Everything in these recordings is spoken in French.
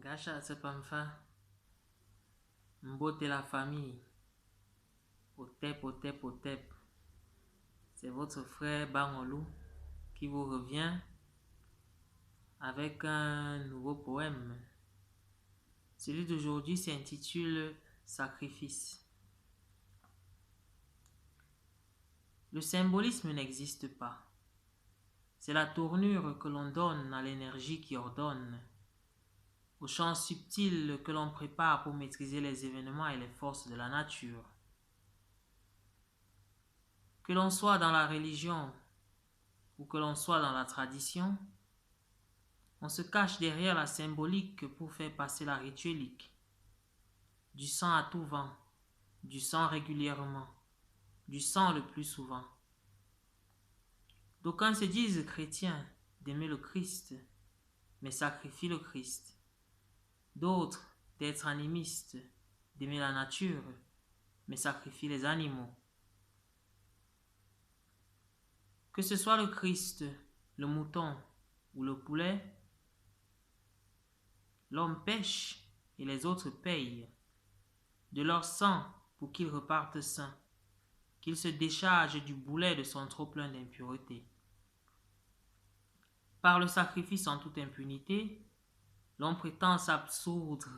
Gacha Tsepamfa, Mbote la famille, Otep. C'est votre frère Bangolou qui vous revient avec un nouveau poème. Celui d'aujourd'hui s'intitule Sacrifice. Le symbolisme n'existe pas. C'est la tournure que l'on donne à l'énergie qui ordonne, au champ subtil que l'on prépare pour maîtriser les événements et les forces de la nature. Que l'on soit dans la religion ou que l'on soit dans la tradition, on se cache derrière la symbolique pour faire passer la rituelique. Du sang à tout vent, du sang régulièrement, du sang le plus souvent. D'aucuns se disent chrétiens d'aimer le Christ, mais sacrifient le Christ. D'autres d'être animistes, d'aimer la nature, mais sacrifient les animaux. Que ce soit le Christ, le mouton ou le poulet, l'homme pêche et les autres payent de leur sang pour qu'ils repartent sains, qu'ils se déchargent du boulet de son trop-plein d'impureté. Par le sacrifice en toute impunité, l'on prétend s'absoudre.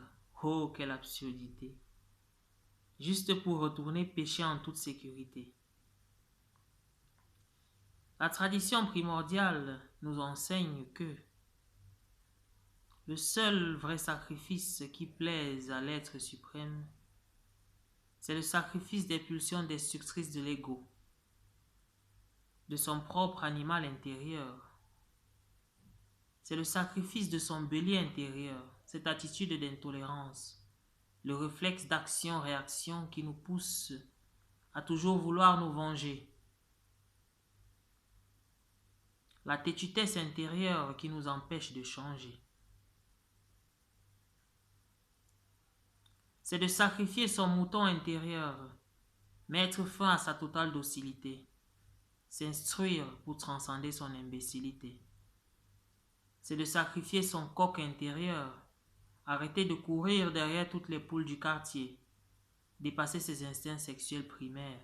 Oh, quelle absurdité! Juste pour retourner pécher en toute sécurité. La tradition primordiale nous enseigne que le seul vrai sacrifice qui plaise à l'être suprême, c'est le sacrifice des pulsions destructrices de l'ego, de son propre animal intérieur. C'est le sacrifice de son bélier intérieur, cette attitude d'intolérance, le réflexe d'action-réaction qui nous pousse à toujours vouloir nous venger. La têtutesse intérieure qui nous empêche de changer. C'est de sacrifier son mouton intérieur, mettre fin à sa totale docilité, s'instruire pour transcender son imbécilité. C'est de sacrifier son coq intérieur, arrêter de courir derrière toutes les poules du quartier, dépasser ses instincts sexuels primaires.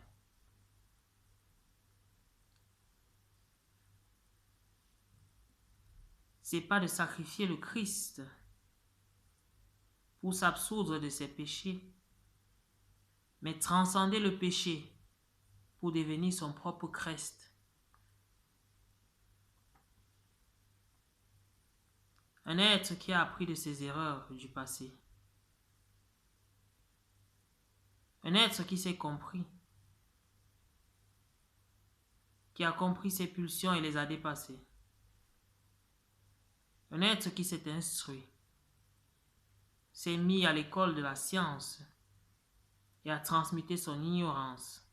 C'est pas de sacrifier le Christ pour s'absoudre de ses péchés, mais transcender le péché pour devenir son propre Christ. Un être qui a appris de ses erreurs du passé. Un être qui s'est compris, qui a compris ses pulsions et les a dépassées. Un être qui s'est instruit, s'est mis à l'école de la science et a transmuté son ignorance.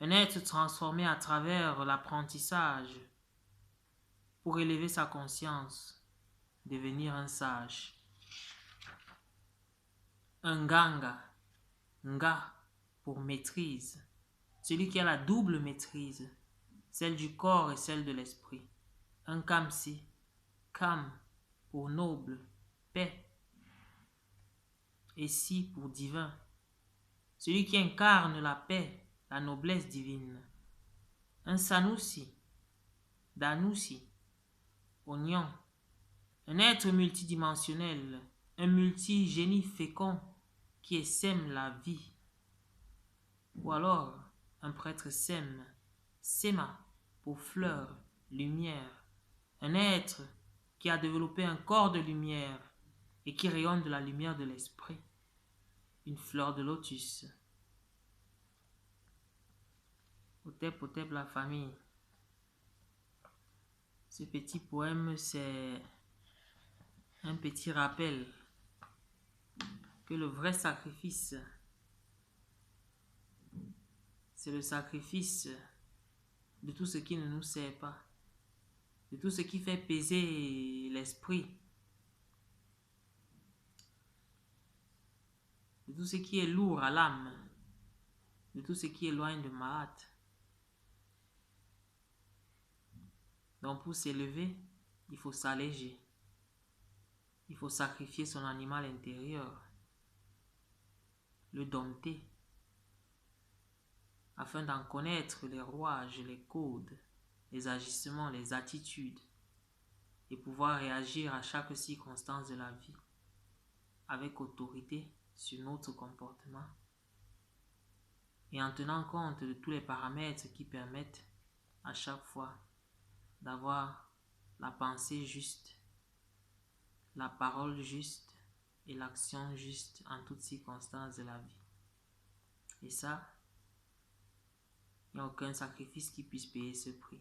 Un être transformé à travers l'apprentissage pour élever sa conscience, devenir un sage. Un ganga, nga pour maîtrise, celui qui a la double maîtrise, celle du corps et celle de l'esprit. Un kamsi, kam pour noble, paix, et si pour divin, celui qui incarne la paix, la noblesse divine. Un sanusi, danusi, oignon, un être multidimensionnel, un multigénie fécond qui sème la vie. Ou alors, un prêtre sème, séma pour fleur, lumière, un être qui a développé un corps de lumière et qui rayonne de la lumière de l'esprit, une fleur de lotus. Otep la famille. Ce petit poème, c'est un petit rappel que le vrai sacrifice, c'est le sacrifice de tout ce qui ne nous sert pas, de tout ce qui fait peser l'esprit, de tout ce qui est lourd à l'âme, de tout ce qui éloigne de Mahat. Donc pour s'élever, il faut s'alléger. Il faut sacrifier son animal intérieur, le dompter, afin d'en connaître les rouages, les codes, les agissements, les attitudes, et pouvoir réagir à chaque circonstance de la vie avec autorité sur notre comportement et en tenant compte de tous les paramètres qui permettent à chaque fois d'avoir la pensée juste, la parole juste et l'action juste en toutes circonstances de la vie. Et ça, il n'y a aucun sacrifice qui puisse payer ce prix.